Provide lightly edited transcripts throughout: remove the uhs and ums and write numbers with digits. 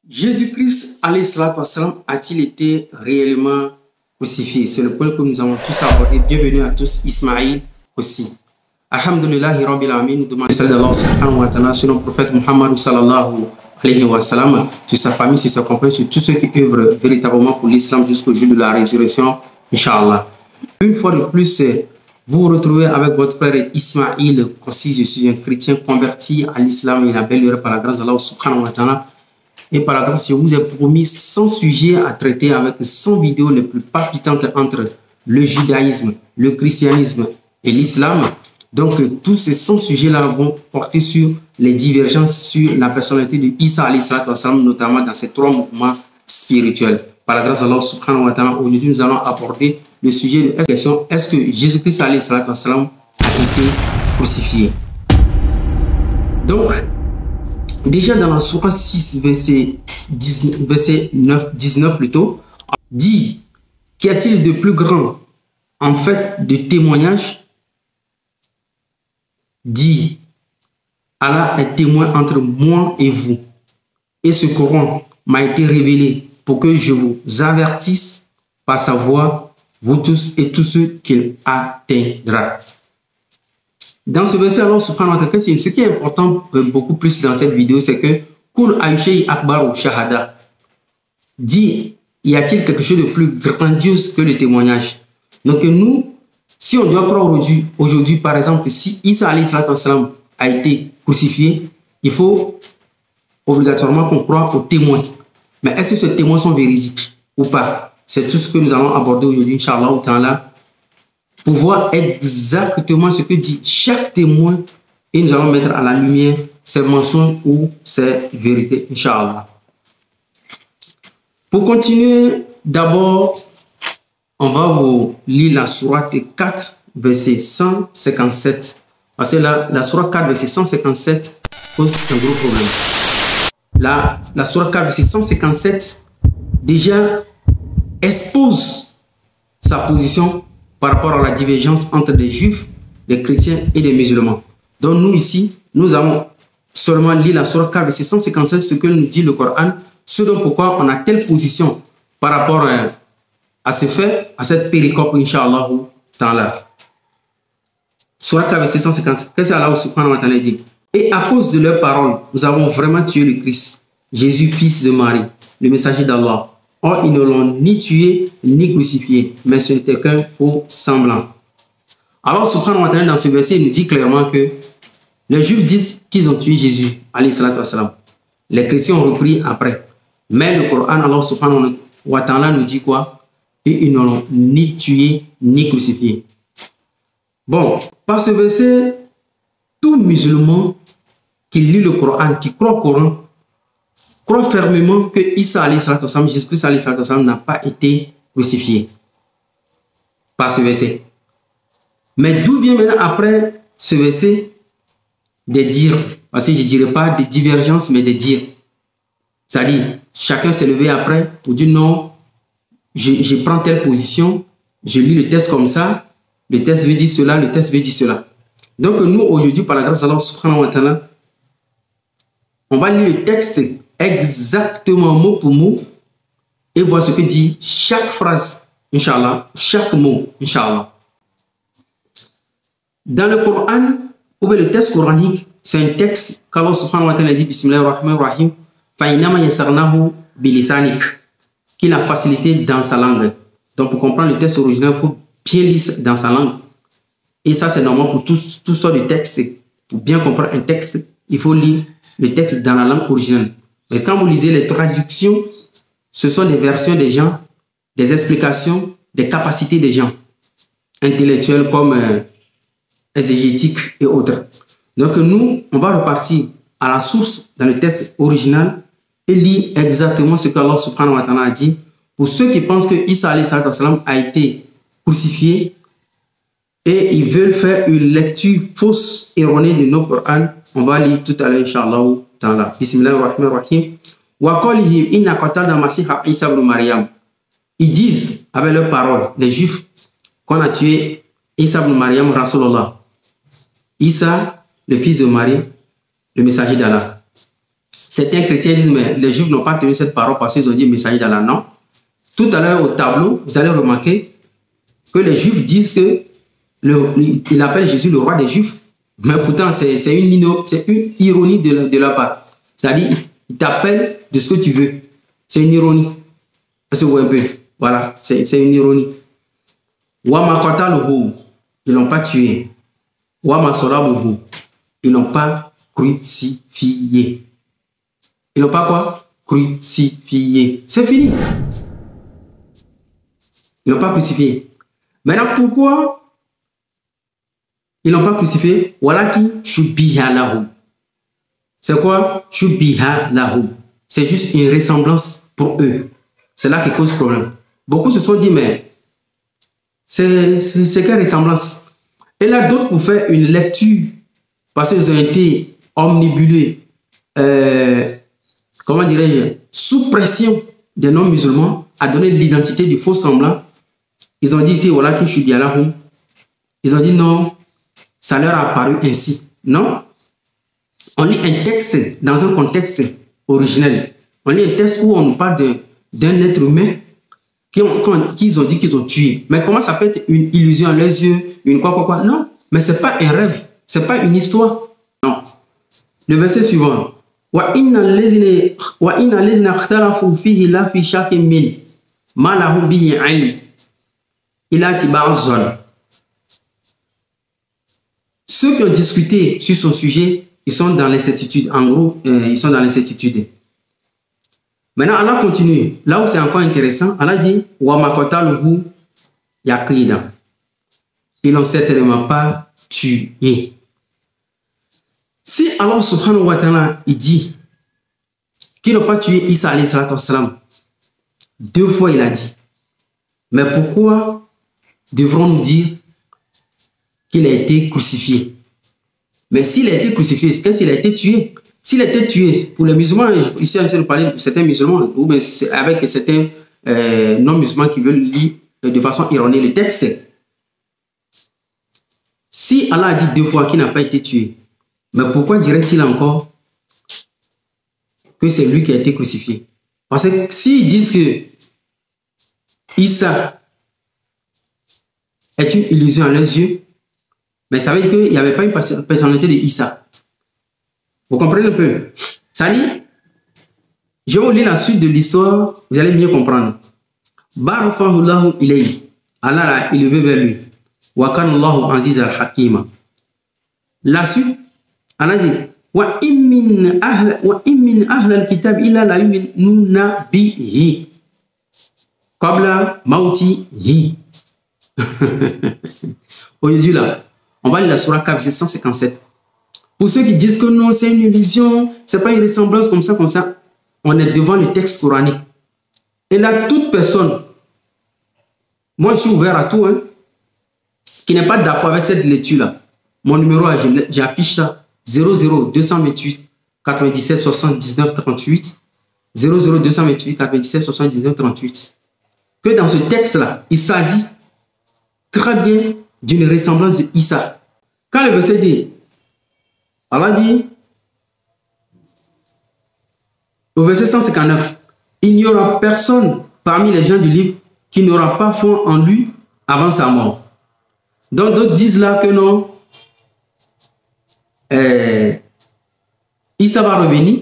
Jésus-Christ, a-t-il été réellement crucifié? C'est le point que nous avons tous abordé. Bienvenue à tous, Ismaël aussi. Alhamdulillah, Rabbil Alamin, nous demandons celle d'Allah subhanahu wa ta'ala sur le prophète Muhammad sallallahu alayhi wa sallam, sur sa famille, sur ses compagnons, sur tous ceux qui œuvrent véritablement pour l'islam jusqu'au jour de la résurrection, Inch'Allah. Une fois de plus, vous vous retrouvez avec votre frère Ismaël aussi. Je suis un chrétien converti à l'islam et la belle heure par la grâce d'Allah subhanahu wa ta'ala. Et par la grâce, je vous ai promis 100 sujets à traiter avec 100 vidéos les plus palpitantes entre le judaïsme, le christianisme et l'islam. Donc, tous ces 100 sujets-là vont porter sur les divergences sur la personnalité de Isa alayhi salatu wassalam, notamment dans ces trois mouvements spirituels. Par la grâce d'Allah subhanahu wa ta'ala, aujourd'hui, nous allons aborder le sujet de la question: est-ce que Jésus-Christ alayhi salatu wassalam a été crucifié? Donc, déjà dans la sourate 6, verset 19 plutôt, dit: qu'y a-t-il de plus grand en fait de témoignage? Dit: Allah est témoin entre moi et vous, et ce Coran m'a été révélé pour que je vous avertisse par sa voix, vous tous et tous ceux qu'il atteindra. Dans ce verset, Allah subhanahu wa ta'ala, ce qui est important beaucoup plus dans cette vidéo, c'est que Kul Aïchei Akbar ou Shahada dit: y a-t-il quelque chose de plus grandiose que le témoignage? Donc nous, si on doit croire aujourd'hui, par exemple, si Isa alayhi salatu wassalam a été crucifié, il faut obligatoirement qu'on croit aux témoins. Mais est-ce que ces témoins sont véridiques ou pas? C'est tout ce que nous allons aborder aujourd'hui, Inch'Allah, pour voir exactement ce que dit chaque témoin, et nous allons mettre à la lumière ses mensonges ou ses vérités, Inch'Allah. Pour continuer, d'abord, on va vous lire la sourate 4, verset 157. Parce que la sourate 4, verset 157 pose un gros problème. La sourate 4, verset 157, déjà expose sa position par rapport à la divergence entre les juifs, les chrétiens et les musulmans. Donc nous ici, nous allons seulement lire la sourate 4, verset 157, ce que nous dit le Coran, ce dont pourquoi on a telle position par rapport à ce fait, à cette péricope, Inch'Allah ta'ala. Sourate 4, verset 150, qu'est-ce que Allah subhanahu wa ta'ala dit? Et à cause de leurs paroles, nous avons vraiment tué le Christ, Jésus, fils de Marie, le messager d'Allah. Or, ils ne l'ont ni tué, ni crucifié, mais ce n'était qu'un faux semblant. Alors, subhanahu wa ta'ala, dans ce verset, il nous dit clairement que les Juifs disent qu'ils ont tué Jésus, alayhi salatu wassalam. Les chrétiens ont repris après. Mais le Coran, Allah subhanahu wa ta'ala nous dit quoi? Et ils ne l'ont ni tué, ni crucifié. Bon, par ce verset, tout musulman qui lit le Coran, qui croit au Coran, croit fermement que Isa alayhi salatu wassalam, Jésus-Christ alayhi salatu wassalam, n'a pas été crucifié par ce verset. Mais d'où vient maintenant après ce verset des dires? Parce que je ne dirais pas des divergences, mais des dires. C'est-à-dire, chacun s'est levé après pour dire non, je prends telle position, je lis le texte comme ça, le texte veut dire cela, le texte veut dire cela. Donc nous, aujourd'hui, par la grâce d'Allah subhanahu wa ta'ala, on va lire le texte exactement mot pour mot et voir ce que dit chaque phrase, Inch'Allah, chaque mot, Inch'Allah. Dans le Coran, ou bien le texte coranique, c'est un texte qu'Allah subhanahu wa ta'ala dit: Bismillahirrahmanirrahim, fa'inama yasarnahu bilisanik, qu'il a facilité dans sa langue. Donc pour comprendre le texte original, il faut bien lire dans sa langue. Et ça, c'est normal pour tous sortes de textes. Pour bien comprendre un texte, il faut lire le texte dans la langue originale. Mais quand vous lisez les traductions, ce sont des versions des gens, des explications, des capacités des gens, intellectuels comme exégétiques et autres. Donc nous, on va repartir à la source dans le texte original et lire exactement ce qu'Allah subhanahu wa ta'ala a dit. Pour ceux qui pensent que Isa alayhi salatu wassalam a été crucifié et ils veulent faire une lecture fausse, erronée de nos Coran, on va lire tout à l'heure, Inch'Allah ta'ala. Bismillahirrahmanirrahim. Wa qawlihim inna qatalna masiha Isa ibn Maryam. Ils disent avec leurs paroles, les Juifs, qu'on a tué Isa ibn Maryam, Rasulullah. Isa, le fils de Marie, le messager d'Allah. Certains chrétiens disent, mais les Juifs n'ont pas tenu cette parole parce qu'ils ont dit messager d'Allah. Non. Tout à l'heure au tableau, vous allez remarquer que les Juifs disent que il appelle Jésus le roi des Juifs. Mais pourtant, c'est une ironie de la part. C'est-à-dire, il t'appelle de ce que tu veux. C'est une ironie. Est-ce que vous voyez un peu? Voilà, c'est une ironie. Wamakota Lobo, ils l'ont pas tué. Wamasola Bobo, ils l'ont pas crucifié. Ils n'ont pas quoi? Crucifié. C'est fini. Ils n'ont pas crucifié. Maintenant, pourquoi ils n'ont pas crucifié? Voilà qui shubiha lahu. C'est quoi? Shubiha lahu. C'est juste une ressemblance pour eux. C'est là qui cause problème. Beaucoup se sont dit, mais c'est quelle ressemblance? Et là, d'autres pour faire une lecture, parce qu'ils ont été omnibulés, comment dirais-je, sous pression des non-musulmans, à donner l'identité du faux semblant. Ils ont dit ici, voilà qui shubiha lahu. Ils ont dit non, ça leur a apparu ainsi. Non? On lit un texte dans un contexte originel. On lit un texte où on nous parle d'un être humain qu'ils ont dit qu'ils ont tué. Mais comment ça peut être une illusion à leurs yeux, une quoi? Non, mais ce n'est pas un rêve, ce n'est pas une histoire. Non. Le verset suivant. Wa inna lezina ikhtalafu fihi la fi shakkin min ma lahu bihi ilm ila tiba'a zon. Ceux qui ont discuté sur son sujet, ils sont dans l'incertitude. En gros, ils sont dans l'incertitude. Maintenant, Allah continue. Là où c'est encore intéressant, Allah dit wa makota luhu yaqina. Ils n'ont certainement pas tué. Si Allah subhanahu wa ta'ala il dit qu'ils n'ont pas tué Isa alayhi salatu wassalam, 2 fois il a dit. Mais pourquoi devrons-nous dire qu'il a été crucifié? Mais s'il a été crucifié, est-ce qu'il a été tué? S'il a été tué, pour les musulmans, ici on parler de certains musulmans, ou bien avec certains non-musulmans qui veulent lire de façon erronée le texte. Si Allah a dit 2 fois qu'il n'a pas été tué, mais pourquoi dirait-il encore que c'est lui qui a été crucifié? Parce que s'ils disent que Isa est une illusion à leurs yeux, mais ça veut dire qu'il n'y avait pas une personnalité de Isa. Vous comprenez un peu? Ça dit, je vais vous lire la suite de l'histoire, vous allez mieux comprendre. Barafahullahu ilayhi. Allah l'a élevé vers lui. Wa kanallahu aziz al-hakima. La suite, Allah dit wa immin ahl al-kitab illa la yu'minuna bihi qabla mautihi. Aujourd'hui là, on va lire la sourate 4, verset 157. Pour ceux qui disent que non, c'est une illusion, c'est pas une ressemblance comme ça, on est devant le texte coranique. Et là, toute personne, moi je suis ouvert à tout, hein, qui n'est pas d'accord avec cette lecture-là. Mon numéro, j'affiche ça, 00228 97 79 38, 00228 97 79 38. Que dans ce texte-là, il s'agit très bien d'une ressemblance de Isa. Quand le verset dit, Allah dit, au verset 159, il n'y aura personne parmi les gens du livre qui n'aura pas foi en lui avant sa mort. Donc d'autres disent là que non, Isa va revenir,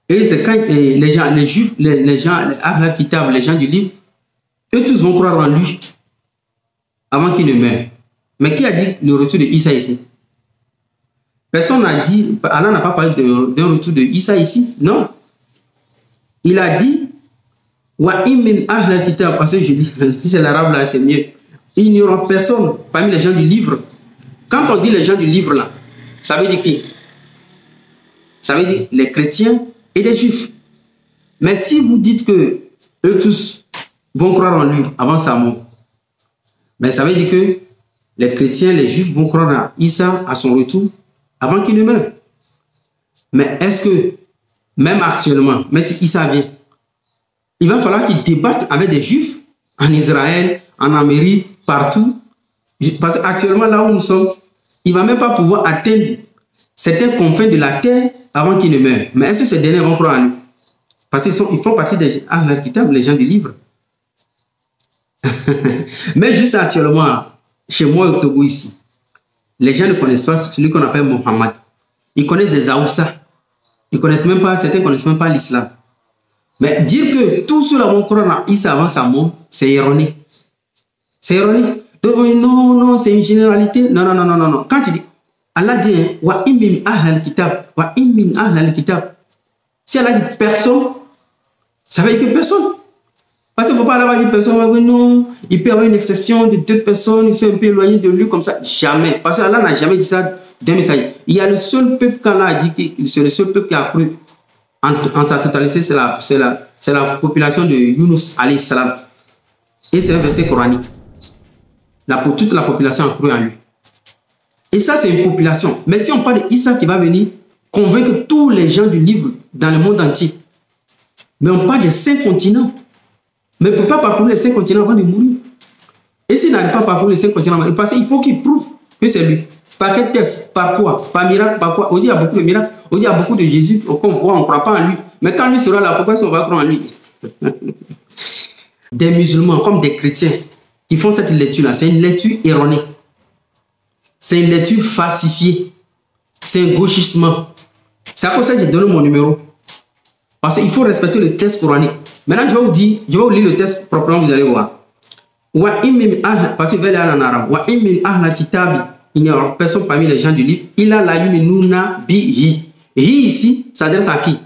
et c'est quand les gens, les juifs, les gens, les Ahl al-Kitab, les gens du livre, eux tous vont croire en lui avant qu'il ne meure. Mais qui a dit le retour de Isa ici? Personne n'a dit, Allah n'a pas parlé d'un retour de Isa ici, non. Il a dit, wa min ahl al-kitab, parce que je dis, si c'est l'arabe là, c'est mieux. Il n'y aura personne parmi les gens du livre. Quand on dit les gens du livre là, ça veut dire qui? Ça veut dire les chrétiens et les juifs. Mais si vous dites que eux tous vont croire en lui avant sa mort, ben ça veut dire que les chrétiens, les juifs vont croire en Isa à son retour avant qu'il ne meure. Mais est-ce que, même actuellement, même si Isa vient, il va falloir qu'il débatte avec des juifs en Israël, en Amérique, partout. Parce qu'actuellement, là où nous sommes, il ne va même pas pouvoir atteindre certains confins de la terre avant qu'il ne meure. Mais est-ce que ces derniers vont croire en lui? Parce qu'ils font partie des Ahl al-Kitab, les gens du livre. Mais juste actuellement, chez moi au Togo ici, les gens ne connaissent pas celui qu'on appelle Mohammed. Ils connaissent des Aoussa. Ils connaissent même pas, certains ne connaissent même pas l'islam. Mais dire que tous ceux-là vont croire en Issa avant sa mort, c'est ironique. C'est ironique. Donc, non, non, c'est une généralité. Non, non, non, non, non, non. Quand tu dis, Allah dit, wa immin ahl al-kitab, wa immin ahl al-kitab. Si Allah dit personne, ça veut dire que personne. Parce qu'il ne faut pas avoir dit personne, non, il peut y avoir une exception de 2 personnes, ils sont un peu éloignés de lui comme ça. Jamais. Parce qu'Allah n'a jamais dit ça d'un message. Il y a le seul peuple qu'Allah a dit que c'est le seul peuple qui a cru en sa totalité, c'est la population de Yunus alayhi salam. Et c'est un verset coranique. Toute la population a cru en lui. Et ça, c'est une population. Mais si on parle d'Issa qui va venir convaincre tous les gens du livre dans le monde entier, mais on parle des 5 continents. Mais il ne peut pas parcourir les 5 continents avant de mourir. Et s'il n'arrive pas à parcourir les 5 continents, il faut qu'il prouve que c'est lui. Par quel test? Par quoi? Par miracle? Par quoi? On dit il y a beaucoup de miracles. On dit il y a beaucoup de Jésus qu'on voit, on ne croit pas en lui. Mais quand lui sera là, pourquoi est-ce qu'on va croire en lui? Des musulmans comme des chrétiens qui font cette lecture-là, c'est une lecture erronée. C'est une lecture falsifiée. C'est un gauchissement. C'est à cause de ça que j'ai donné mon numéro. Parce qu'il faut respecter le texte coranique. Maintenant, je vais vous lire le texte proprement, vous allez voir. Parce que vers en arabe. Wa immin ahl kitabi. Il n'y a personne parmi les gens du livre. Il a la yuminuna bihi. Hi ici s'adresse à qui?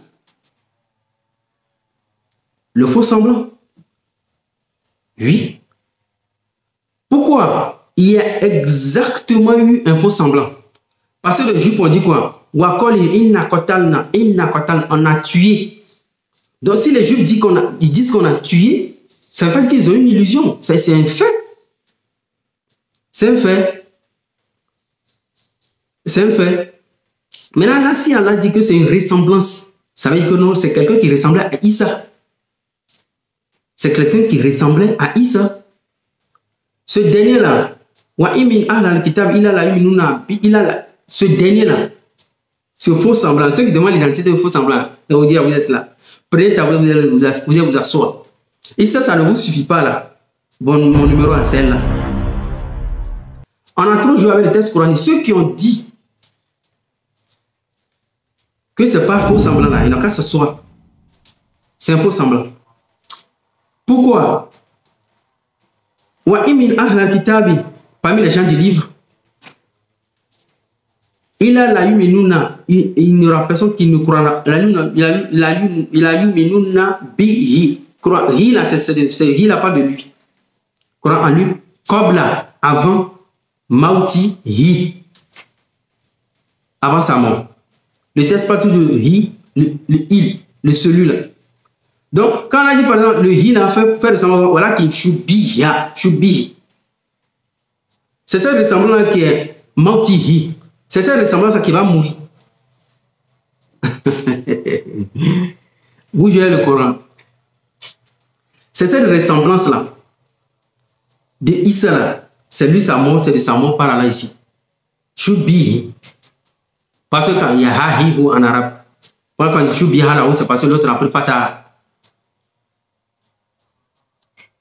Le faux semblant. Oui. Pourquoi? Il y a exactement eu un faux semblant. Parce que les juifs ont dit quoi? On a tué. Donc si les juifs disent qu'on a tué, ça veut pas dire qu'ils ont une illusion. C'est un fait. C'est un fait. C'est un fait. Maintenant, là, si Allah dit que c'est une ressemblance, ça veut dire que non, c'est quelqu'un qui ressemblait à Issa. C'est quelqu'un qui ressemblait à Issa. Ce dernier-là, ce dernier-là, ce faux semblant, ceux qui demandent l'identité de faux semblant, vous dire vous êtes là. Prenez ta vous allez vous asseoir. Et ça ne vous suffit pas là. Bon, mon numéro est celle-là. On a trop joué avec les textes coraniques. Ceux qui ont dit que ce n'est pas faux semblant là, ils n'ont qu'à s'asseoir. C'est un faux semblant. Pourquoi? Wa imin ahlal kitabi, parmi les gens du livre, il a la yuminuna, il n'y aura personne qui ne croira. La yuminuna bihi. Hi là, hi là pas de lui. Croire en lui, Kobla, avant Mauti hi. Avant sa mort. Le texte pas tout de hi, le il, le celui-là. Donc, quand on a dit par exemple, le hi là, fait ressembler, voilà qui shubiha, shubihi. C'est ça ressemblant qui est Mauti hi. C'est ça ressemblance qui va mourir. Vous jouez le Coran. C'est cette ressemblance-là de Issa là. C'est lui sa mort, c'est de sa mort par là ici. Shubi. Parce que quand il y a hahibu en arabe. Quand il dit shubi là, c'est parce que l'autre a pris fata.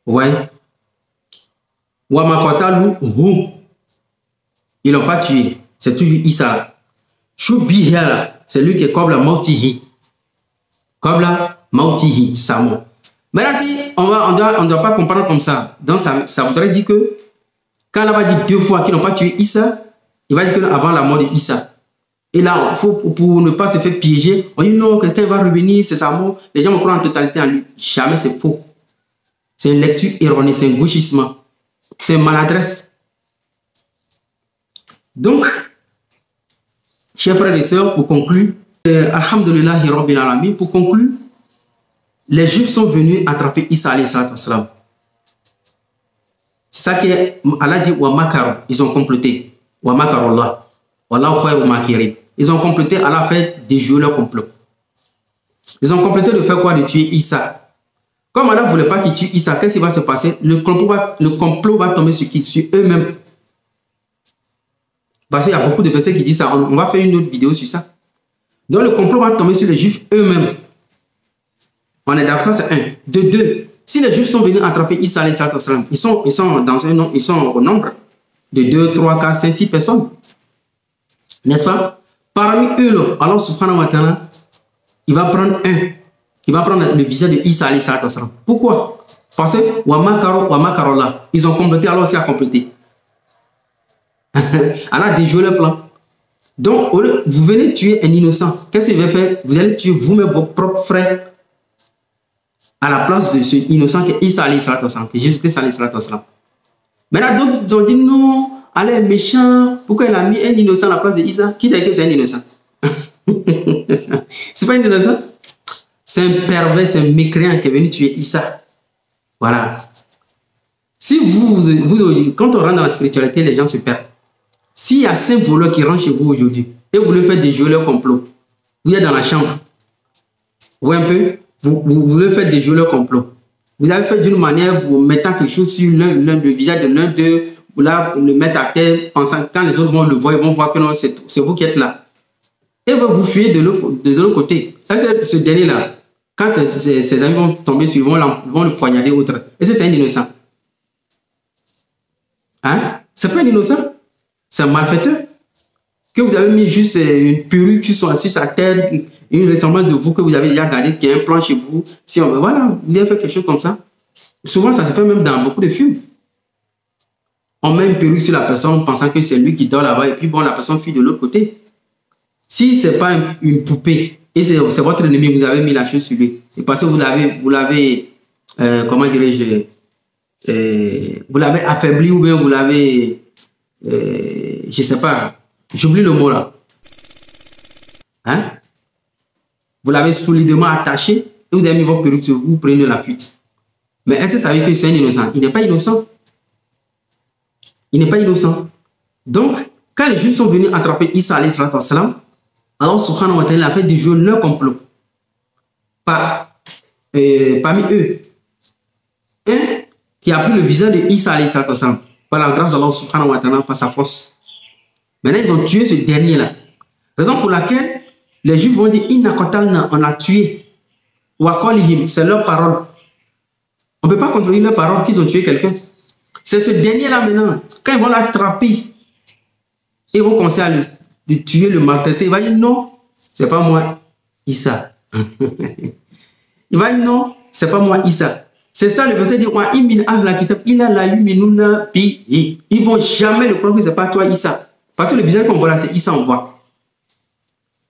Ouais. Wamakotalu hu. Ils l'ont pas tué. C'est toujours Issa. Shubiha, c'est lui qui est comme la Mautihi. Comme la Mautihi, sa mort. Mais là, si on ne doit pas comprendre comme ça. Donc, ça voudrait dire que quand on va dire 2 fois qu'ils n'ont pas tué Issa, il va dire que avant la mort de Issa. Et là, pour ne pas se faire piéger, on dit non, quelqu'un va revenir, c'est sa mort. Les gens vont croire en totalité en lui. Jamais, c'est faux. C'est une lecture erronée, c'est un gauchissement. C'est une maladresse. Donc, chers frères et sœurs, pour conclure, Alhamdulillah, Rabbil Alamin, pour conclure, les Juifs sont venus attraper Issa alayhi salatu wassalam. C'est ça que Allah dit wa makaru, ils ont complété. Wa makarullah. Wallahu khayru makirin. Ils ont complété, Allah a fait déjouer leur complot. Ils ont complété de faire quoi? De tuer Issa. Comme Allah ne voulait pas qu'ils tuent Issa, qu'est-ce qui va se passer? Le complot va tomber sur qui? Sur eux-mêmes. Parce qu'il y a beaucoup de versets qui disent ça. On va faire une autre vidéo sur ça. Donc le complot va tomber sur les Juifs eux-mêmes. On est d'accord, c'est un. De deux, si les Juifs sont venus attraper Isa, ils sont dans un nombre, ils sont au nombre de 2, 3, 4, 5, 6 personnes. N'est-ce pas? Parmi eux, alors subhanahu wa ta'ala, il va prendre un. Il va prendre le visage de Isa. Pourquoi? Parce que Wamakarola, ils ont complété, alors aussi à compléter. Elle a déjoué le plan. Donc, vous venez tuer un innocent. Qu'est-ce qu'il va faire? Vous allez tuer vous-même vos propres frères à la place de ce innocent qui est Isa, que Jésus-Christ. Maintenant, d'autres ont dit non, elle est méchant. Pourquoi il a mis un innocent à la place de Isa? Qui dit que c'est un innocent? C'est pas un innocent? C'est un pervers, c'est un mécréant qui est venu tuer Isa. Voilà. Si quand on rentre dans la spiritualité, les gens se perdent. S'il y a 5 voleurs qui rentrent chez vous aujourd'hui et vous voulez faire déjouer leur complot, vous êtes dans la chambre, vous voyez un peu, vous voulez faire déjouer leur complot. Vous avez fait d'une manière, vous mettant quelque chose sur le visage de l'un d'eux, vous le mettre à terre, pensant que quand les autres vont le voir, ils vont voir que non, c'est vous qui êtes là. Et vous fuyez de l'autre côté. Ce dernier-là, quand ses amis vont tomber sur lui, vont le poignarder autre. Et c'est un innocent. Hein? C'est pas un innocent. C'est un malfaiteur. Que vous avez mis juste une perruque sur sa tête, une ressemblance de vous que vous avez déjà gardé, qui a un plan chez vous. Si voilà, vous avez fait quelque chose comme ça. Souvent, ça se fait même dans beaucoup de films. On met une perruque sur la personne pensant que c'est lui qui dort là-bas et puis bon, la personne fuit de l'autre côté. Si ce n'est pas une poupée et c'est votre ennemi, vous avez mis la chose sur lui. Et parce que vous l'avez, comment dirais-je, vous l'avez affaibli ou bien vous l'avez, je ne sais pas, j'oublie le mot là. Hein? Vous l'avez solidement attaché et vous avez mis votre perruque sur vous, prenez la fuite. Mais est-ce que vous savez que c'est un innocent? Il n'est pas innocent. Il n'est pas innocent. Donc, quand les Juifs sont venus attraper Isa alayhi salatu wa salam, alors subhanahu wa ta'ala a fait déjouer leur complot. Parmi eux, un qui a pris le visage de Isa alayhi salatu wa salam, par la grâce d'Allah subhanahu wa ta'ala, par sa force. Maintenant, ils ont tué ce dernier-là. Raison pour laquelle les Juifs vont dire Inna qatalna, on a tué. Wa qalihim, c'est leur parole. On ne peut pas contrôler leur parole qu'ils ont tué quelqu'un. C'est ce dernier-là maintenant. Quand ils vont l'attraper, ils vont commencer à de tuer le maltraité. Il va dire non, c'est pas moi, Isa. Il va dire non, c'est pas moi, Isa. C'est ça le verset dit ils vont jamais le croire que c'est pas toi, Isa. Parce que le visage qu'on voit là, c'est Isa, on voit.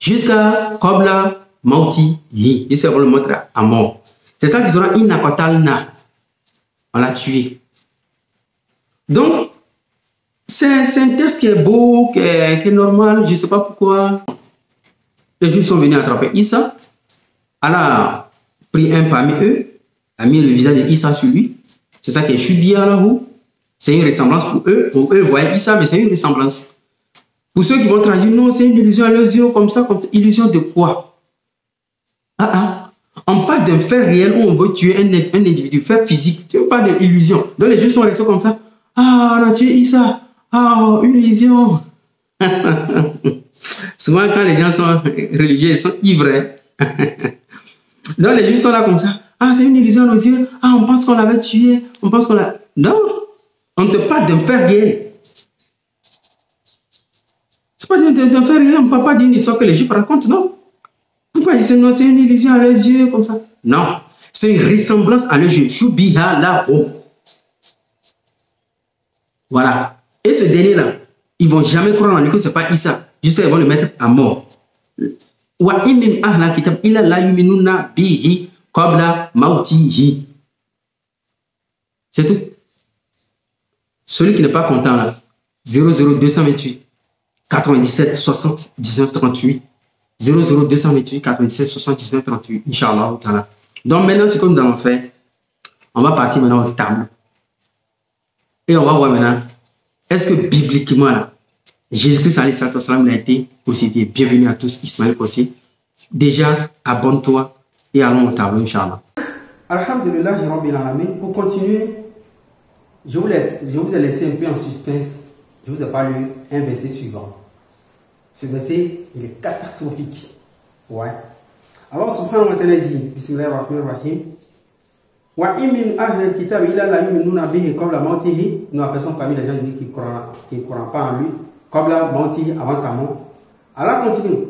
Jusqu'à Kobla Mauti, jusqu'à le montre à mort. C'est ça qu'ils auront inakotalna. On l'a tué. Donc, c'est un texte qui est beau, qui est normal. Je ne sais pas pourquoi. Les Juifs sont venus attraper Isa. Elle a pris un parmi eux, a mis le visage de Isa sur lui. C'est ça qui est Shubia là-haut. C'est une ressemblance pour eux. Pour eux, voyaient Isa, mais c'est une ressemblance. Pour ceux qui vont traduire, non, c'est une illusion à leurs yeux, comme ça, comme illusion de quoi? On parle d'un fait réel où on veut tuer un individu, fait physique. Tu ne parles pas d'illusion. Donc les Juifs sont restés comme ça. Ah, on a tué Isa. Ah, une illusion. Souvent, quand les gens sont religieux, ils sont ivres. Donc les Juifs sont là comme ça. Ah, c'est une illusion à nos yeux. Ah, on pense qu'on l'avait tué. On pense qu'on l'a... Non, on te parle d'un fait réel. C'est pas d'un fait réel. On ne parle pas d'une histoire que les Juifs racontent, non. Pourquoi ils disent non, c'est une illusion à leurs yeux, comme ça? Non, c'est une ressemblance à leurs yeux. Shubiha là-haut. Voilà. Et ce dernier-là, ils ne vont jamais croire en lui que ce n'est pas Isa. Jusqu'à ils vont le mettre à mort. C'est tout. Celui qui n'est pas content là, 00228 97 60 19 38. 00228 97 79 38, Inch'Allah. Donc maintenant, ce que nous allons faire, on va partir maintenant au tableau. Et on va voir maintenant, est-ce que bibliquement, là, Jésus-Christ a été crucifié? Bienvenue à tous, Ismaël Kossi. Déjà, abonne-toi et allons au tableau, Inch'Allah. Alhamdulillah, Rabbil Alamin. Pour continuer, je vous ai laissé un peu en suspense. Je vous ai parlé un verset suivant. Ce verset, il est catastrophique. Ouais. Alors, subhanahu wa ta'ala dit, Bismillahirrahmanirrahim, Wa imin ahlil kitab ila la yuminuna bihi qabla mautihi. Nous appelons parmi les gens qui ne croient pas en lui, qabla mautihi, avant sa mort. Allah continue.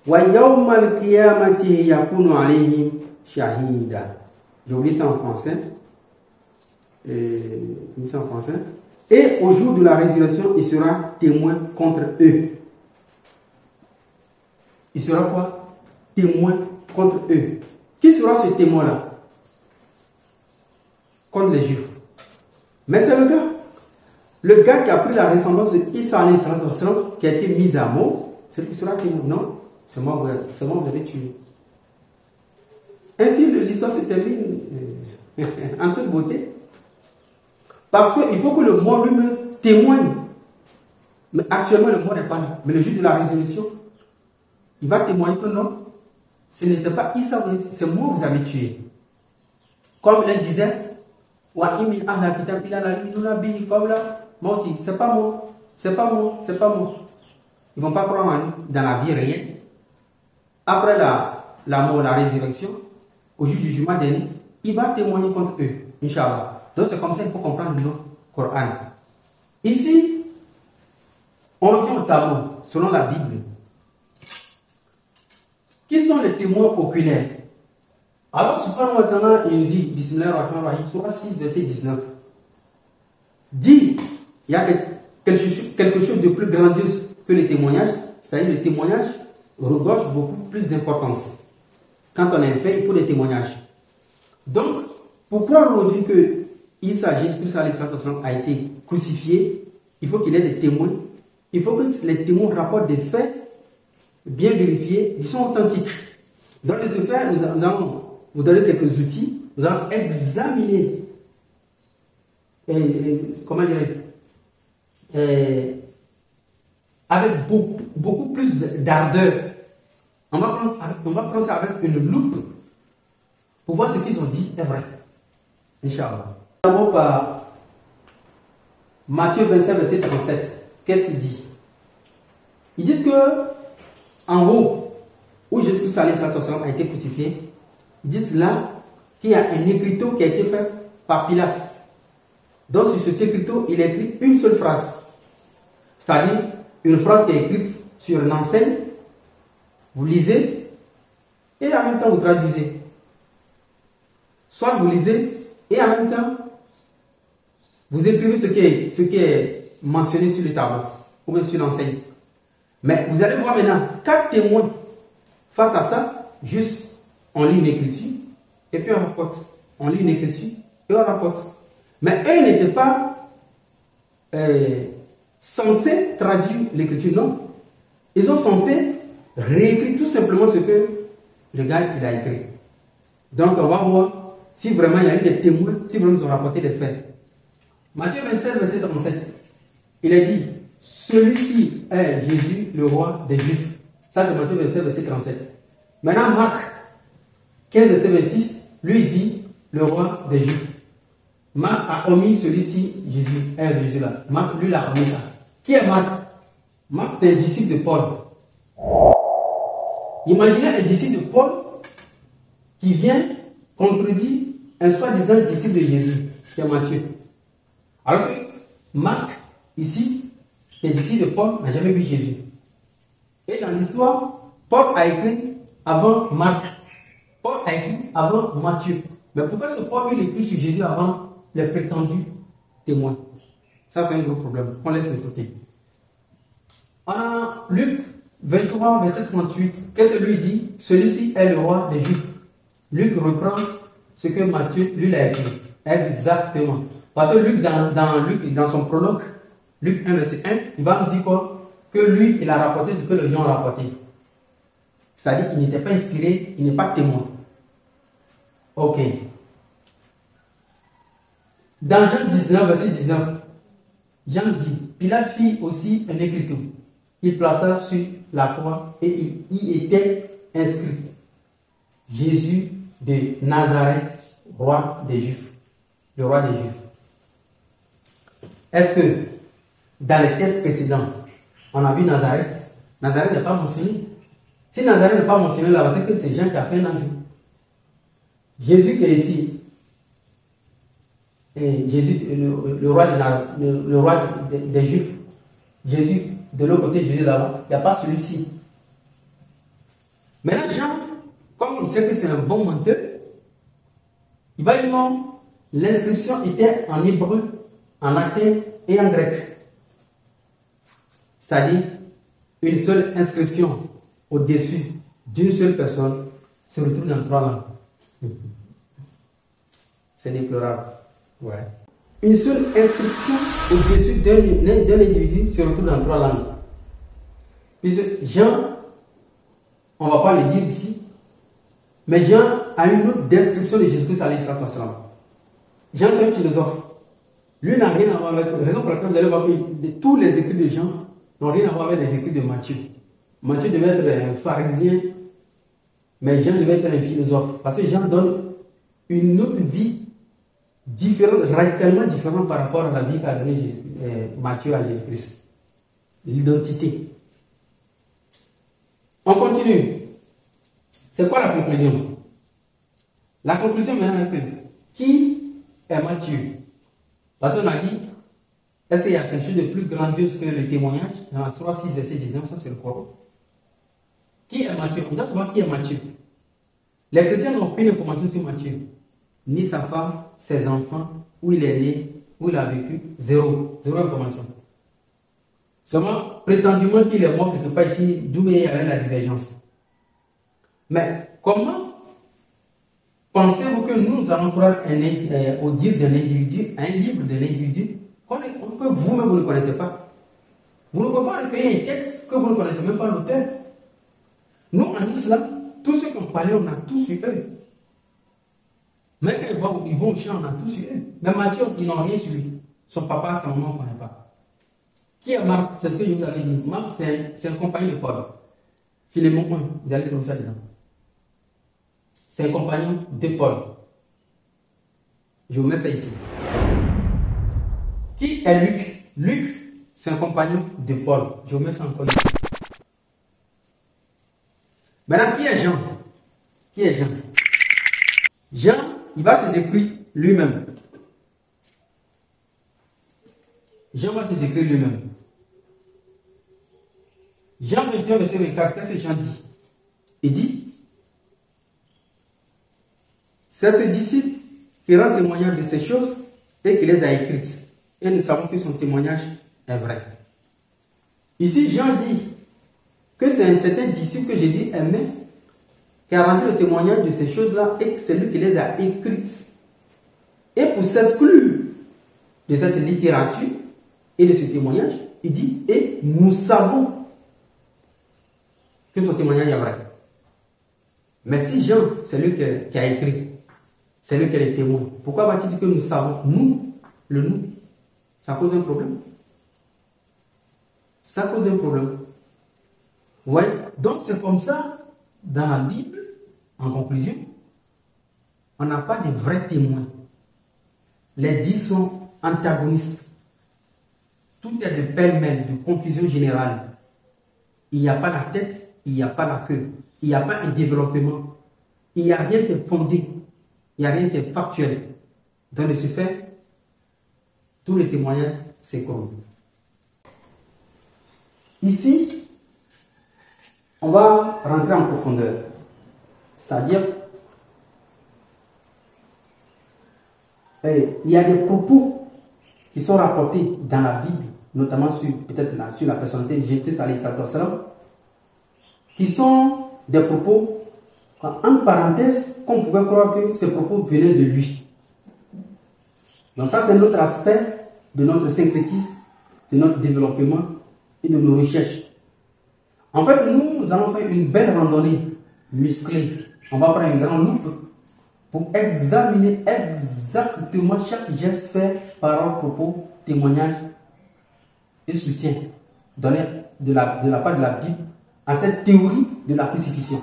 Wa yawmal qiyamati yakunu alayhim shahida. J'ai oublié ça en français. Et au jour de la résurrection, il sera témoin contre eux. Il sera quoi? Témoin contre eux. Qui sera ce témoin-là? Contre les Juifs. Mais c'est le gars. Le gars qui a pris la ressemblance d'Issa qui a été mis à mort, c'est lui qui sera témoin. Non, c'est moi, vous avez tué. Ainsi, l'histoire se termine en toute beauté. Parce qu'il faut que le mort lui-même témoigne. Mais actuellement, le mort n'est pas là. Mais le jour de la résurrection, il va témoigner que non, ce n'était pas Issa, c'est moi que vous avez tué. Comme il disait, c'est pas moi, c'est pas moi, c'est pas moi. Ils ne vont pas croire en lui dans la vie réelle. Après la mort, la résurrection, au jour du jugement dernier, il va témoigner contre eux, Inch'Allah. Donc c'est comme ça qu'il faut comprendre le Coran. Ici, on revient au tableau, selon la Bible. Qui sont les témoins oculaires? Alors, subhanahu wa ta'ala, il dit, Bismillahirrahmanirrahim, surah 6, verset 19. Dit, il y a quelque chose de plus grandiose que les témoignages, c'est-à-dire le témoignage regorge beaucoup plus d'importance. Quand on a un fait, il faut des témoignages. Donc, pour croire aujourd'hui que Issa, Jésus-Christ a été crucifié, il faut qu'il ait des témoins. Il faut que les témoins rapportent des faits bien vérifiés, qui sont authentiques. Dans les faits, nous allons vous donner quelques outils. Nous allons examiner, comment dirais-je, avec beaucoup plus d'ardeur. On va prendre ça avec une loupe pour voir ce qu'ils ont dit est vrai. Inch'Allah. D'abord par Matthieu 25, verset 37. Qu'est-ce qu'il dit? Ils disent que en haut, où Jésus-Christ a été crucifié, ils disent là qu'il y a un écriteau qui a été fait par Pilate. Donc sur cet écriteau, il a écrit une seule phrase. C'est-à-dire une phrase qui est écrite sur une enseigne. Vous lisez et en même temps vous traduisez. Soit vous lisez et en même temps vous écrivez ce qui est mentionné sur le tableau ou bien sur l'enseigne. Mais vous allez voir maintenant 4 témoins face à ça. Juste on lit une écriture et puis on rapporte. On lit une écriture et on rapporte. Mais eux n'étaient pas censés traduire l'écriture, non. Ils sont censés réécrire tout simplement ce que le gars il a écrit. Donc on va voir si vraiment il y a eu des témoins, si vraiment ils ont rapporté des faits. Matthieu 27, verset 37, il a dit, celui-ci est Jésus, le roi des Juifs. Ça c'est Matthieu 27, verset 37. Maintenant Marc 15, verset 26, lui dit, le roi des Juifs. Marc a omis celui-ci, Jésus, Jésus là. Marc, lui, l'a omis ça. Qui est Marc? Marc, c'est un disciple de Paul. Imaginez un disciple de Paul qui vient contredire un soi-disant disciple de Jésus, qui est Matthieu. Alors que Marc, ici, qui est disciple de Paul, n'a jamais vu Jésus. Et dans l'histoire, Paul a écrit avant Marc. Paul a écrit avant Matthieu. Mais pourquoi ce Paul il écrit sur Jésus avant les prétendus témoins? Ça, c'est un gros problème. On laisse de côté. En Luc 23, verset 38, qu'est-ce que lui dit? Celui-ci est le roi des Juifs. Luc reprend ce que Matthieu, lui, l'a écrit. Exactement. Parce que Luc, dans son prologue, Luc 1, verset 1, il va nous dire quoi? Que lui, il a rapporté ce que les gens ont rapporté. C'est-à-dire qu'il n'était pas inspiré, il n'est pas témoin. Ok. Dans Jean 19, verset 19, Jean dit, Pilate fit aussi un écriteau. Il plaça sur la croix et il y était inscrit Jésus de Nazareth, roi des Juifs. Le roi des Juifs. Est-ce que dans les textes précédents, on a vu Nazareth? Nazareth n'est pas mentionné. Si Nazareth n'est pas mentionné là-bas, c'est que c'est Jean qui a fait un ajout. Jésus qui est ici, et Jésus, le roi des Juifs, Jésus, de l'autre côté, Jésus là-bas, il n'y a pas celui-ci. Maintenant, Jean, comme il sait que c'est un bon menteur, il va dire non, l'inscription était en hébreu, en latin et en grec. C'est-à-dire, une seule inscription au-dessus d'une seule personne se retrouve dans 3 langues. C'est déplorable. Ouais. Une seule inscription au-dessus d'un individu se retrouve dans 3 langues. Puisque Jean, on ne va pas le dire ici, mais Jean a une autre description de Jésus-Christ alayhi salatu wassalam. Jean, c'est un philosophe. Lui n'a rien à voir avec la raison pour laquelle vous allez voir que tous les écrits de Jean n'ont rien à voir avec les écrits de Matthieu. Matthieu devait être un pharisien, mais Jean devait être un philosophe. Parce que Jean donne une autre vie différente, radicalement différente par rapport à la vie qu'a donnée Matthieu à Jésus-Christ. L'identité. On continue. C'est quoi la conclusion? La conclusion maintenant est que qui est Matthieu? Parce qu'on a dit, est-ce qu'il y a quelque chose de plus grandiose que le témoignage? Dans la Sourate 6, verset 19, ça c'est le Coran. Qui est Matthieu? On doit savoir qui est Matthieu. Les chrétiens n'ont aucune information sur Matthieu. Ni sa femme, ses enfants, où il est né, où il a vécu. Zéro information. Seulement, prétendument qu'il est mort quelque part ici, d'où il y avait la divergence. Mais comment pensez-vous que nous allons croire au dire d'un individu, un livre d'un individu, que vous-même vous ne connaissez pas? Vous ne pouvez pas recueillir un texte que vous ne connaissez même pas l'auteur. Nous, en islam, tous ceux qui ont parlé, on a tout sur eux. Mais quand ils vont au champ, on a tout sur eux. Mais Matthieu, ils n'ont rien sur lui. Son papa, son nom, on ne connaît pas. Qui est Marc? C'est ce que je vous avais dit. Marc, c'est un compagnon de Paul. Philémon 1, vous allez trouver ça dedans. C'est un compagnon de Paul. Je vous mets ça ici. Qui est Luc? Luc, c'est un compagnon de Paul. Je vous mets ça encore ici. Maintenant, qui est Jean? Qui est Jean? Jean, il va se décrire lui-même. Jean va se décrire lui-même. Jean 21, verset 24, qu'est-ce que Jean dit? Il dit, c'est ce disciple qui rend témoignage de ces choses et qui les a écrites. Et nous savons que son témoignage est vrai. Ici, Jean dit que c'est un certain disciple que Jésus aimait qui a rendu le témoignage de ces choses-là et que c'est lui qui les a écrites. Et pour s'exclure de cette littérature et de ce témoignage, il dit, et nous savons que son témoignage est vrai. Mais si Jean, c'est lui qui a écrit, c'est lui qui est le témoin, pourquoi va-t-il dire que nous savons? Nous, le nous, ça cause un problème. Ça cause un problème. Ouais. Donc c'est comme ça, dans la Bible, en conclusion, on n'a pas de vrais témoins. Les 10 sont antagonistes. Tout est de pêle-mêle, de confusion générale. Il n'y a pas la tête, il n'y a pas la queue. Il n'y a pas un développement. Il n'y a rien de fondé. Il n'y a rien de factuel. Dans le fait, tous les témoignages s'écroulent. Ici, on va rentrer en profondeur. C'est-à-dire, il y a des propos qui sont rapportés dans la Bible, notamment sur la personnalité de Jésus alayhi salam, qui sont des propos, en parenthèse, qu'on pouvait croire que ces propos venaient de lui. Donc ça, c'est notre aspect de notre syncrétisme, de notre développement et de nos recherches. En fait, nous allons faire une belle randonnée musclée. On va prendre une grande loupe pour examiner exactement chaque geste fait, parole, propos, témoignage et soutien donné de la part de la Bible à cette théorie de la crucifixion.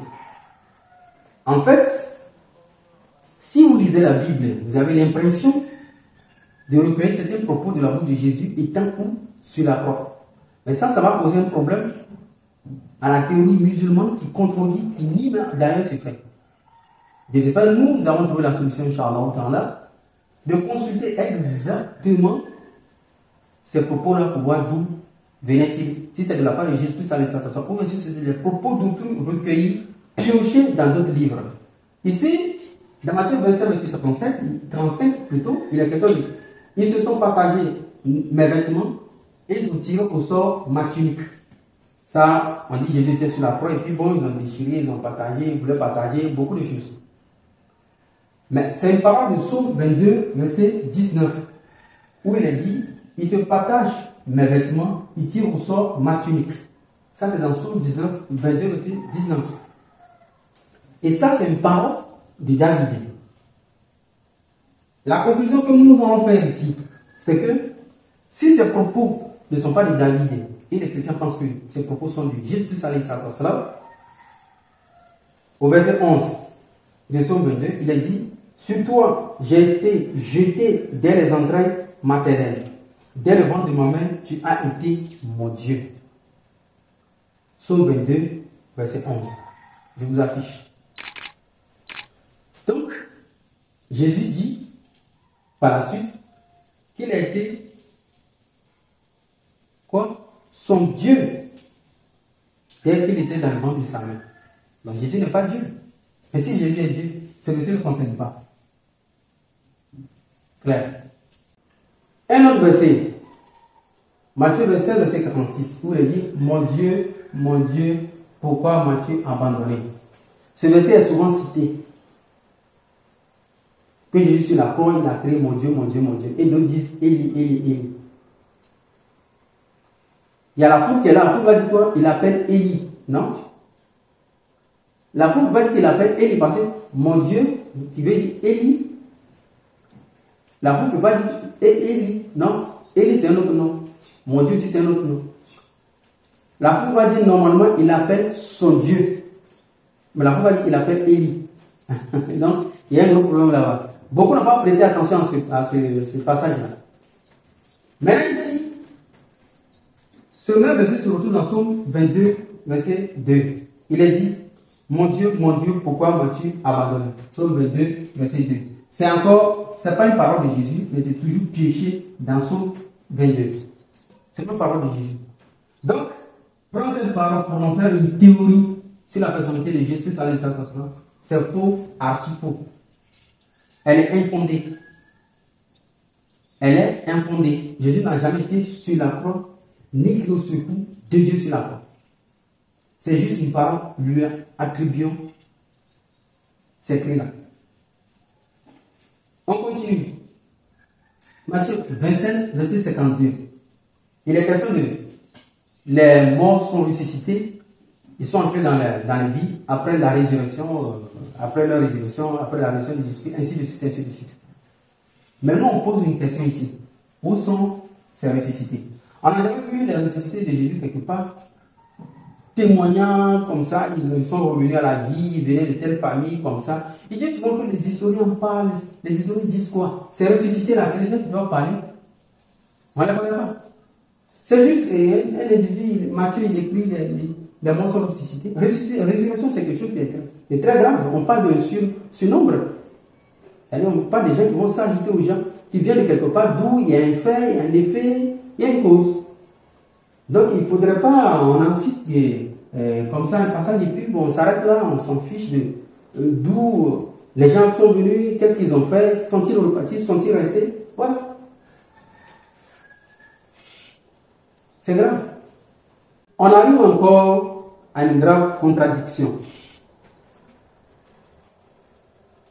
En fait, si vous lisez la Bible, vous avez l'impression de recueillir certains propos de la bouche de Jésus étant où sur la croix. Mais ça va poser un problème à la théorie musulmane qui contredit, qui nie d'ailleurs ce fait. De ce fait, nous avons trouvé la solution, Inch'Allah, de consulter exactement ces propos-là pour voir d'où venaient-ils. Si c'est de la part de Jésus-Christ, ou si c'est des propos d'autrui recueillis, piochés dans d'autres livres. Ici, dans Matthieu 27, verset 35 plutôt, il est question de ils se sont partagés mes vêtements et ils ont tiré au sort ma tunique. Ça, on dit Jésus était sur la croix et puis bon, ils ont déchiré, ils ont partagé, ils voulaient partager beaucoup de choses. Mais c'est une parole de Psaume 22, verset 19, où il est dit ils se partagent mes vêtements, ils tirent au sort ma tunique. Ça, c'est dans Psaume 22, verset 19. Et ça, c'est une parole de David. La conclusion que nous allons faire ici, c'est que si ces propos ne sont pas de David, et les chrétiens pensent que ces propos sont de Jésus-Christ, au verset 11 de Psaume 22, il est dit sur toi, j'ai été jeté dès les entrailles maternelles. Dès le ventre de ma mère, tu as été mon Dieu. Psaume 22, verset 11. Je vous affiche. Donc, Jésus dit par la suite qu'il a été quoi? Son Dieu dès qu'il était dans le ventre de sa mère. Donc Jésus n'est pas Dieu. Et si Jésus est Dieu, ce verset ne le concerne pas. Clair. Un autre verset, Matthieu 27, verset 46, où il dit mon Dieu, pourquoi m'as-tu abandonné? Ce verset est souvent cité. Que Jésus sur la croix, il a crié mon Dieu, mon Dieu, mon Dieu. Et d'autres disent Élie, Élie, Élie. Il y a la foule qui est là, la foule va dire quoi? Il appelle Élie, non? La foule va dire qu'il appelle Élie parce que mon Dieu, qui veut dire Élie. La foule ne peut pas dire Élie, non? Élie c'est un autre nom. Mon Dieu aussi c'est un autre nom. La foule va dire normalement il appelle son Dieu. Mais la foule va dire qu'il appelle Élie. Donc il y a un gros problème là-bas. Beaucoup n'ont pas prêté attention à ce passage-là. Maintenant ici, ce même verset se retrouve dans Psaume 22, verset 2. Il est dit, mon Dieu, pourquoi m'as-tu abandonné? Psaume 22, verset 2. C'est encore, c'est pas une parole de Jésus, mais c'est toujours piégé dans Psaume 22. C'est pas une parole de Jésus. Donc, prends cette parole pour en faire une théorie sur la personnalité de Jésus-Christ, c'est faux, archi faux. Elle est infondée. Elle est infondée. Jésus n'a jamais été sur la croix, ni au secours de Dieu sur la croix. C'est juste une parole lui attribuant ces clés-là. On continue. Matthieu 27, verset 52. Il est question de les morts sont ressuscités, ils sont entrés dans la vie après la résurrection, après leur résurrection, après la résurrection de Jésus, ainsi de suite, ainsi de suite. Maintenant, on pose une question ici. Où sont ces ressuscités? On a jamais vu les ressuscités de Jésus quelque part, témoignant comme ça, ils sont revenus à la vie, ils venaient de telle famille comme ça. Ils disent souvent que les historiens parlent, les historiens disent quoi? Ces ressuscités là, c'est les gens qui doivent parler. On ne les connaît pas. C'est juste un individu, Matthieu il écrit les morts sont ressuscités. Résurrection, c'est quelque chose qui est très grave. On parle de surnombre. On parle des gens qui vont s'ajouter aux gens qui viennent de quelque part d'où il y a un fait, il y a un effet, il y a une cause. Donc il ne faudrait pas, on en cite comme ça un passage et puis on s'arrête là, on s'en fiche de d'où les gens sont venus, qu'est-ce qu'ils ont fait, sont-ils repartis, sont-ils restés? Voilà. C'est grave. On arrive encore à une grave contradiction.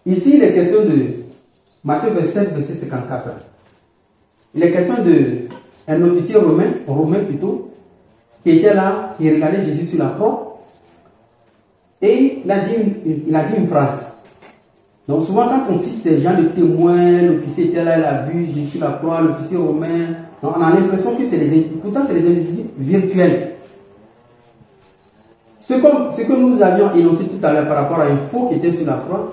Ici, il est question de Matthieu 27, verset 54. Il est question d'un officier romain plutôt, qui était là, qui regardait Jésus sur la croix, et il a dit une phrase. Donc souvent quand on cite des gens de témoins, l'officier était là, il a vu Jésus sur la croix, l'officier romain, donc on a l'impression que c'est pourtant c'est des individus virtuels. Ce que nous avions énoncé tout à l'heure par rapport à un faux qui était sur la croix,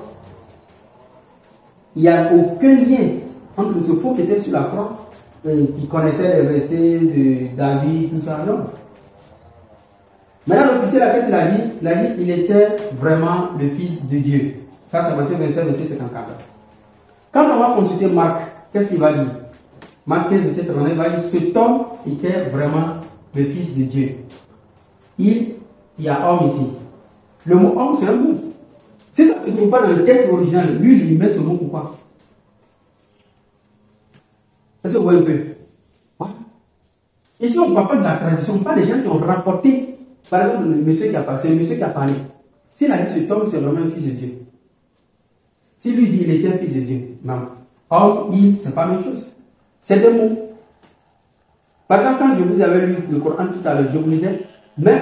il n'y a aucun lien entre ce faux qui était sur la croix, qui connaissait les versets de David, tout ça, non. Maintenant, l'officier, là, qu'est-ce qu'il a dit? Il a dit qu'il était vraiment le Fils de Dieu. Ça, c'est Matthieu 27, verset 54. Quand on va consulter Marc, qu'est-ce qu'il va dire? Marc 15, verset 39, il va dire cet homme était vraiment le Fils de Dieu. Il y a homme ici. Le mot homme, c'est un mot. Si ça ne se trouve pas dans le texte original, lui, il met ce mot pourquoi? Est-ce que vous voyez un peu? Voilà. Ici, on ne parle pas de la tradition, pas des gens qui ont rapporté. Par exemple, le monsieur qui a parlé, c'est un monsieur qui a parlé. S'il a dit cet homme, c'est vraiment un fils de Dieu. S'il lui dit il était un fils de Dieu, non. Homme, il, c'est pas la même chose. C'est des mots. Par exemple, quand je vous avais lu le Coran tout à l'heure, je vous lisais même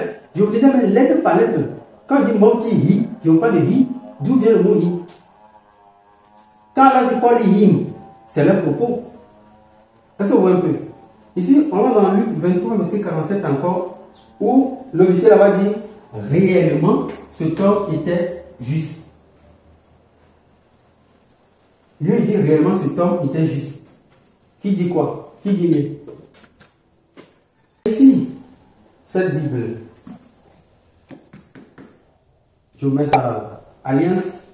lettre par lettre. Quand je dis moti hi, je ne parle pas de hi, d'où vient le mot hi? Quand là je parle him, c'est leur propos. Est-ce que vous voyez un peu? Ici, on va dans Luc 23, verset 47 encore, où l'officier là-bas dit réellement, cet homme était juste. Lui il dit réellement, cet homme était juste. Qui dit quoi? Qui dit mieux? Ici, cette Bible, je mets ça là. Alliance,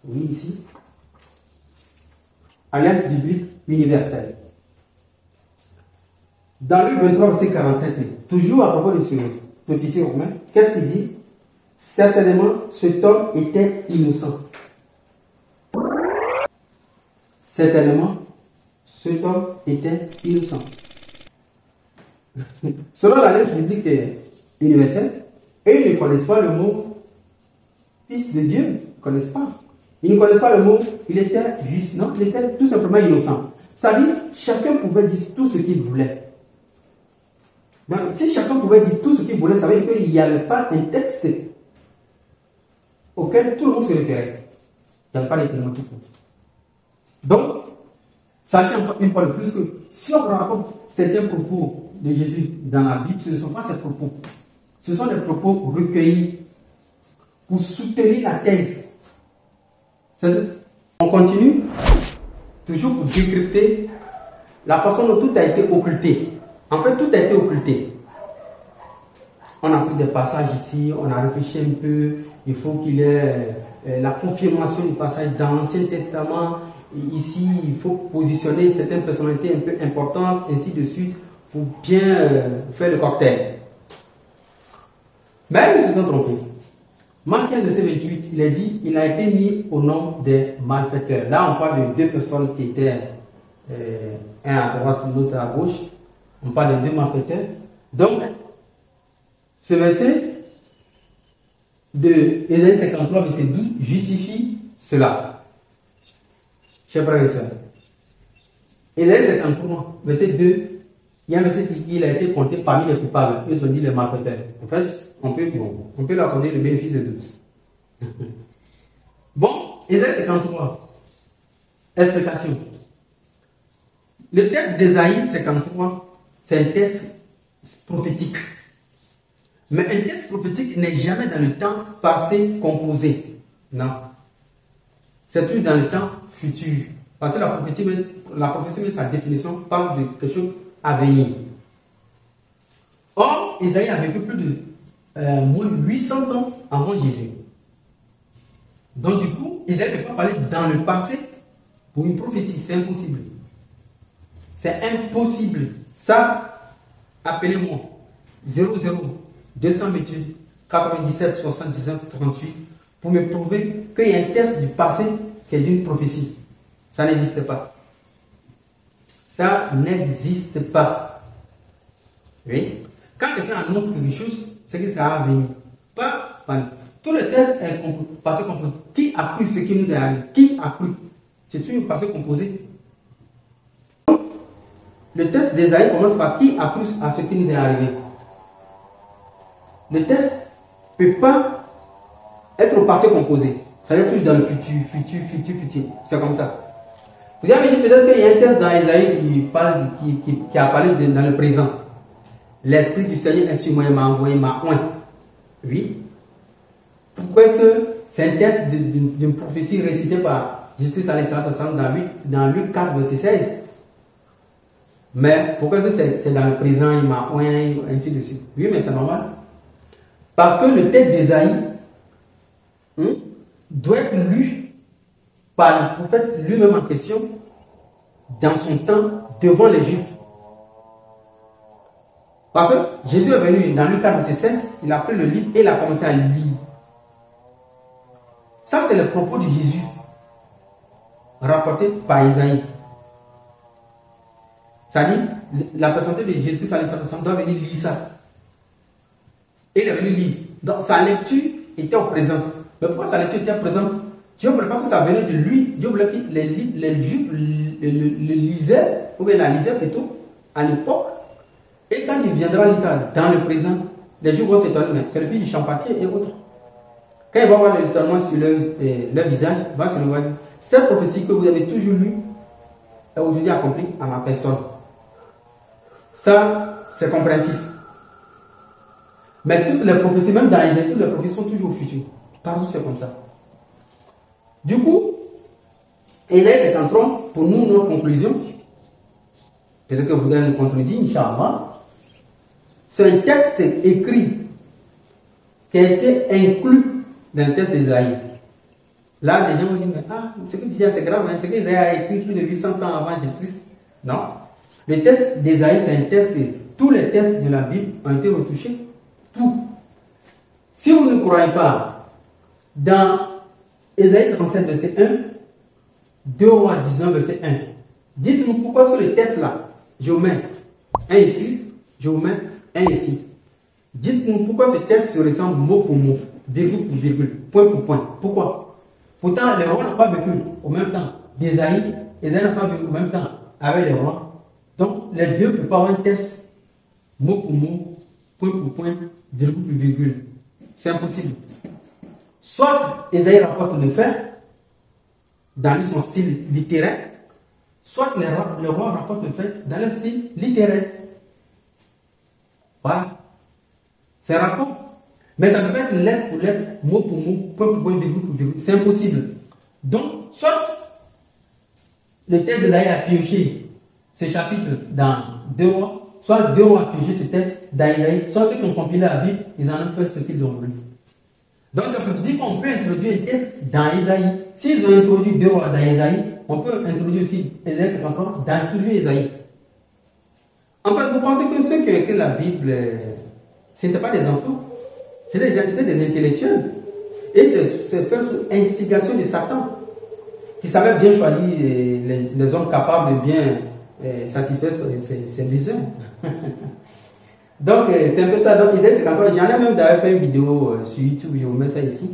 oui, ici. Alliance biblique universelle. Dans Luc 23, verset 47, toujours à propos de ce officier romain, qu'est-ce qu'il dit? Certainement, cet homme était innocent. Certainement, cet homme était innocent. Selon l'Alliance biblique universelle, eux ne connaissent pas le mot Fils de Dieu. Ils ne connaissent pas. Ils ne connaissent pas le mot il était juste. Non, il était tout simplement innocent. C'est-à-dire, chacun pouvait dire tout ce qu'il voulait. Donc, si chacun pouvait dire tout ce qu'il voulait, ça veut dire qu'il n'y avait pas un texte auquel tout le monde se référait. Il n'y avait pas d'élément tout. Donc, sachez une fois de plus que si on raconte certains propos de Jésus dans la Bible, ce ne sont pas ces propos. Ce sont des propos recueillis pour soutenir la thèse. On continue, toujours pour décrypter la façon dont tout a été occulté. En fait, tout a été occulté. On a pris des passages ici, on a réfléchi un peu. Il faut qu'il y ait la confirmation du passage dans l'Ancien Testament. Ici, il faut positionner certaines personnalités un peu importantes, ainsi de suite, pour bien faire le cocktail. Mais ils se sont trompés. Marc 15, verset 28, il a dit, il a été mis au nom des malfaiteurs. Là, on parle de deux personnes qui étaient, un à droite, l'autre à gauche. On parle de deux malfaiteurs. Donc, ce verset de Ésaïe 53, verset 12, justifie cela. Chers frères et sœurs. Ésaïe 53, verset 2, il y a un verset qui dit qu'il a été compté parmi les coupables. Ils ont dit les malfaiteurs. En fait, on peut leur accorder le bénéfice de doute. Bon, Ésaïe 53. Explication. Le texte d'Ésaïe 53, c'est un texte prophétique. Mais un texte prophétique n'est jamais dans le temps passé composé. Non. C'est toujours dans le temps futur. Parce que la prophétie, met sa définition, parle de quelque chose à venir. Or, Ésaïe a vécu plus de moins de 800 ans avant Jésus. Donc du coup, Ésaïe ne peut pas parler dans le passé pour une prophétie. C'est impossible. C'est impossible. Ça, appelez-moi 00 228 97 79 38 pour me prouver qu'il y a un test du passé qui est d'une prophétie. Ça n'existe pas. Ça n'existe pas. Oui. Quand quelqu'un annonce quelque chose, c'est que ça va venir. Pas. Tout le test est passé composé. Qui a cru ce qui nous est arrivé? Qui a cru? C'est toujours passé composé. Le test d'Ésaïe commence par qui a cru à ce qui nous est arrivé. Le test ne peut pas être au passé composé. Ça veut dire toujours dans le futur. C'est comme ça. Vous avez dit peut-être qu'il y a un test dans Ésaïe qui a parlé dans le présent. L'Esprit du Seigneur est sur moi, il m'a envoyé, m'a oint. Oui. Pourquoi est-ce que c'est un test d'une prophétie récitée par Jésus-Christ dans Luc 4, verset 16? Mais pourquoi est-ce que c'est dans le présent, il m'a oint, ainsi de suite? Oui, mais c'est normal. Parce que le texte d'Ésaïe doit être lu par le prophète lui-même en question dans son temps devant les Juifs. Parce que Jésus est venu dans Luc 4, verset 16, il a pris le livre et il a commencé à lire. Ça, c'est le propos de Jésus rapporté par Ésaïe. C'est-à-dire, la personne de Jésus-Christ doit venir lire ça. Et il est venu lire. Donc, sa lecture était au présent. Mais pourquoi sa lecture était au présent? Dieu ne voulait pas que ça venait de lui. Dieu voulait que les Juifs le lisaient, ou bien la lisaient plutôt, à l'époque. Et quand il viendra lire ça dans le présent, les Juifs vont s'étonner, mais c'est le fils du champatier et autres. Quand il va voir l'étonnement sur leur visage, il va se le voir. Cette prophétie que vous avez toujours lue est aujourd'hui accomplie à ma personne. Ça, c'est compréhensif. Mais toutes les prophéties, même dans les toutes les prophéties sont toujours au futur. Partout, c'est comme ça. Du coup, Ésaïe 53, pour nous, notre conclusion, peut-être que vous allez nous contredire, Inch'Allah, c'est un texte écrit qui a été inclus dans le texte d'Ésaïe. Là, les gens vont dire, mais ce que tu dis, c'est grave, hein, ce que Ésaïe a écrit plus de 800 ans avant Jésus-Christ. Non. Le texte d'Ésaïe, c'est un texte, tous les textes de la Bible ont été retouchés. Tout. Si vous ne croyez pas, dans Ésaïe 37, verset 1, 2 Rois 19, verset 1, dites-nous pourquoi sur le texte là, je vous mets un ici, je vous mets un ici. Dites-nous pourquoi ce texte se ressemble mot pour mot, virgule pour virgule, point pour point. Pourquoi? Pourtant, les rois n'ont pas vécu au même temps d'Ésaïe, Ésaïe n'a pas vécu au même temps avec les rois. Donc, les deux ne peuvent pas avoir un texte mot pour mot, point pour point, virgule pour virgule. C'est impossible. Soit Ésaïe rapporte le fait dans son style littéraire, soit le roi rapporte le fait dans le style littéraire. Voilà. C'est un rapport. Mais ça peut être lettre pour lettre, mot pour mot, point pour point, virgule pour virgule. C'est impossible. Donc, soit le texte d'Ésaïe a pioché ce chapitre dans 2 Rois, soit 2 Rois a pioché ce texte dans Ésaïe, soit ceux qui ont compilé la Bible, ils en ont fait ce qu'ils ont voulu. Donc, ça veut dire qu'on peut introduire un texte dans Ésaïe. S'ils ont introduit 2 Rois dans Ésaïe, on peut introduire aussi Ésaïe 53 dans toujours Ésaïe. En fait, vous pensez que ceux qui ont écrit la Bible, ce n'étaient pas des enfants, c'était des intellectuels. Et c'est fait sous instigation de Satan, qui savait bien choisir les hommes capables de bien satisfaire ses besoins. Donc, c'est un peu ça. Donc, Ésaïe 53, j'en ai même d'ailleurs fait une vidéo sur YouTube, je vous mets ça ici.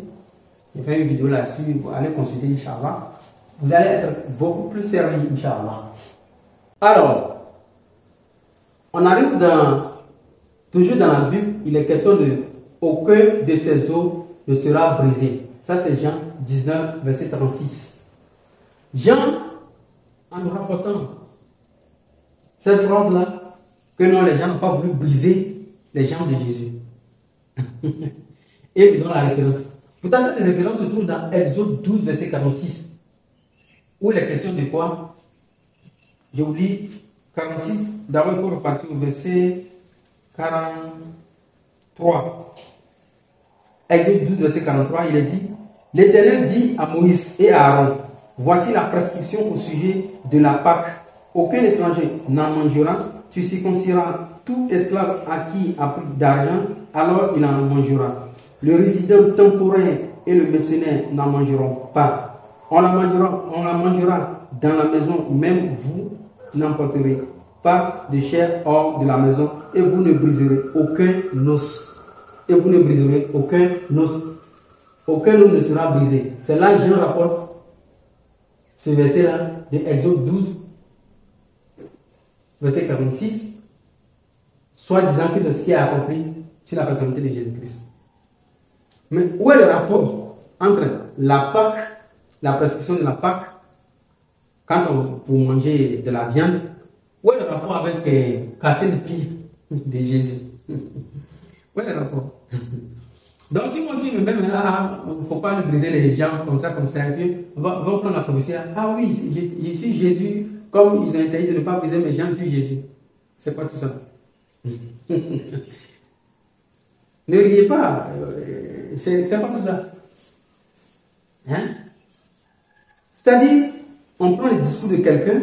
J'ai fait une vidéo là-dessus, allez consulter, Inch'Allah. Vous allez être beaucoup plus servi, Inch'Allah. Alors, on arrive toujours dans la Bible, il est question de aucun de ces os ne sera brisé. Ça, c'est Jean 19, verset 36. Jean, en rapportant cette phrase-là, que non, les gens n'ont pas voulu briser les jambes de Jésus. Et il donne la référence. Pourtant, cette référence se trouve dans Exode 12, verset 46, où il est question de quoi? Je vous lis 46. D'abord, il faut repartir au verset 43. Exode 12, verset 43, il est dit: L'Éternel dit à Moïse et à Aaron, voici la prescription au sujet de la Pâque. Aucun étranger n'en mangera. Tu circonciras tout esclave à qui a pris d'argent, alors il en mangera. Le résident temporaire et le mercenaire n'en mangeront pas. On la mangera dans la maison, même vous n'emporterez pas de chair hors de la maison, et vous ne briserez aucun os. Et vous ne briserez aucun os. Aucun os ne sera brisé. C'est là que Jean rapporte ce verset-là de Exode 12, verset 46, soit disant que c'est ce qui a accompli sur la personnalité de Jésus-Christ. Mais où est le rapport entre la Pâque, la prescription de la Pâque, vous mangez de la viande, où est le rapport avec casser le pied de Jésus? Où est le rapport? Donc si moi aussi, même là, il ne faut pas nous briser les jambes comme ça, et puis on va prendre la prophétie là. Ah oui, je suis Jésus, comme ils ont interdit de ne pas briser mes jambes, je suis Jésus. C'est pas tout ça. Ne riez pas. C'est pas tout ça. Hein? C'est-à-dire, on prend le discours de quelqu'un,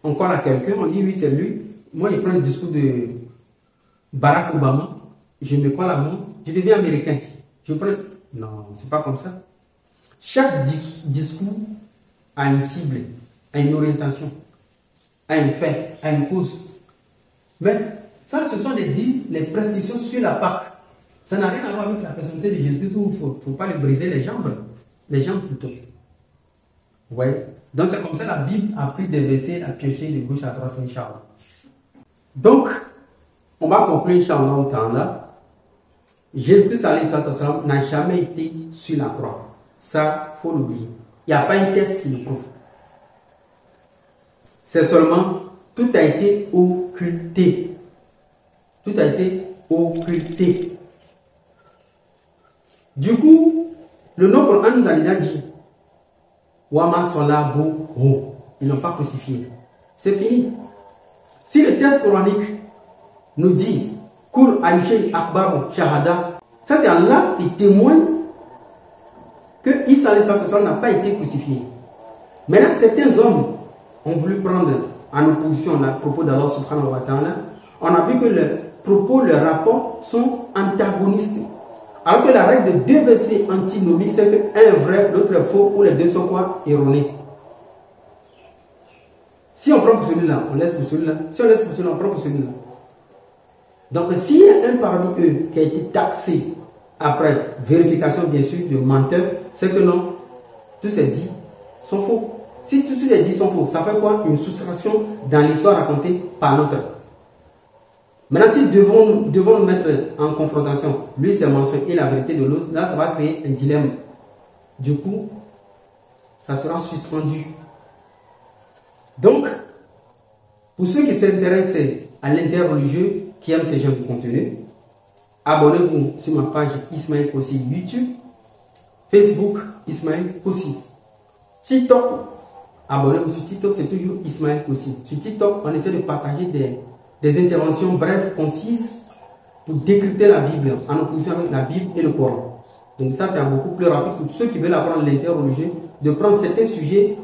on colle à quelqu'un, on dit oui, c'est lui. Moi, je prends le discours de Barack Obama, je me colle à moi, je deviens américain. Je prends... Non, c'est pas comme ça. Chaque discours a une cible, a une orientation, a un fait, a une cause. Mais ça, ce sont les prescriptions sur la Pâque. Ça n'a rien à voir avec la personnalité de Jésus-Christ où il ne faut pas lui briser les jambes. Les jambes plutôt. Vous voyez? Donc c'est comme ça la Bible a pris des versets à piocher de gauche à droite, Inch'Allah. Donc, on va conclure, Inch'Allah, au temps là. Jésus-Christ n'a jamais été sur la croix. Ça, il faut l'oublier. Il n'y a pas un test qui le prouve. C'est seulement, tout a été occulté. Tout a été occulté. Du coup, le Coran nous a déjà dit, Wama Solabo, ils n'ont pas crucifié. C'est fini. Si le texte coranique nous dit, Kul Aïché Akbar Shahada, ça c'est Allah qui témoigne que Isa n'a pas été crucifié. Maintenant, certains hommes ont voulu prendre en opposition à propos d'Allah subhanahu wa ta'ala. On a vu que leurs propos, leurs rapports sont antagonistes. Alors que la règle de deux versets antinomiques, c'est que un est vrai, l'autre est faux, ou les deux sont quoi? Erronés. Si on prend pour celui-là, on laisse pour celui-là. Si on laisse pour celui-là, on prend pour celui-là. Donc, s'il y a un parmi eux qui a été taxé après vérification, bien sûr, de menteur, c'est que non, tous ces dits sont faux. Si tous ces dits sont faux, ça fait quoi? Une soustraction dans l'histoire racontée par l'autre. Maintenant, si devons nous mettre en confrontation, lui c'est mensonge et la vérité de l'autre, là ça va créer un dilemme. Du coup, ça sera suspendu. Donc, pour ceux qui s'intéressent à l'interreligieux, qui aiment ce genre de contenu, abonnez-vous sur ma page Ismaël Kossi YouTube, Facebook Ismaël Kossi, TikTok, abonnez-vous sur TikTok, c'est toujours Ismaël Kossi. Sur TikTok, on essaie de partager des interventions brèves, concises, pour décrypter la Bible, en opposition avec la Bible et le Coran. Donc ça, c'est beaucoup plus rapide pour ceux qui veulent apprendre l'interreligieux, de prendre certains sujets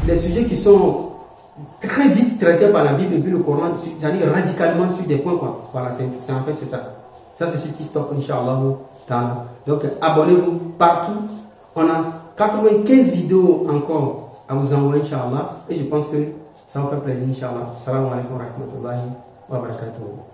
les sujets qui sont très vite traités par la Bible et puis le Coran, c'est-à-dire radicalement sur des points, quoi. Voilà, c'est en fait c'est ça. Ça c'est sur TikTok, Inch'Allah. Donc abonnez-vous partout. On a 95 vidéos encore à vous envoyer, Inch'Allah. Et je pense que ça vous fait plaisir, Inch'Allah. Salam alaikum wa rahmatullahi wa barakatuh.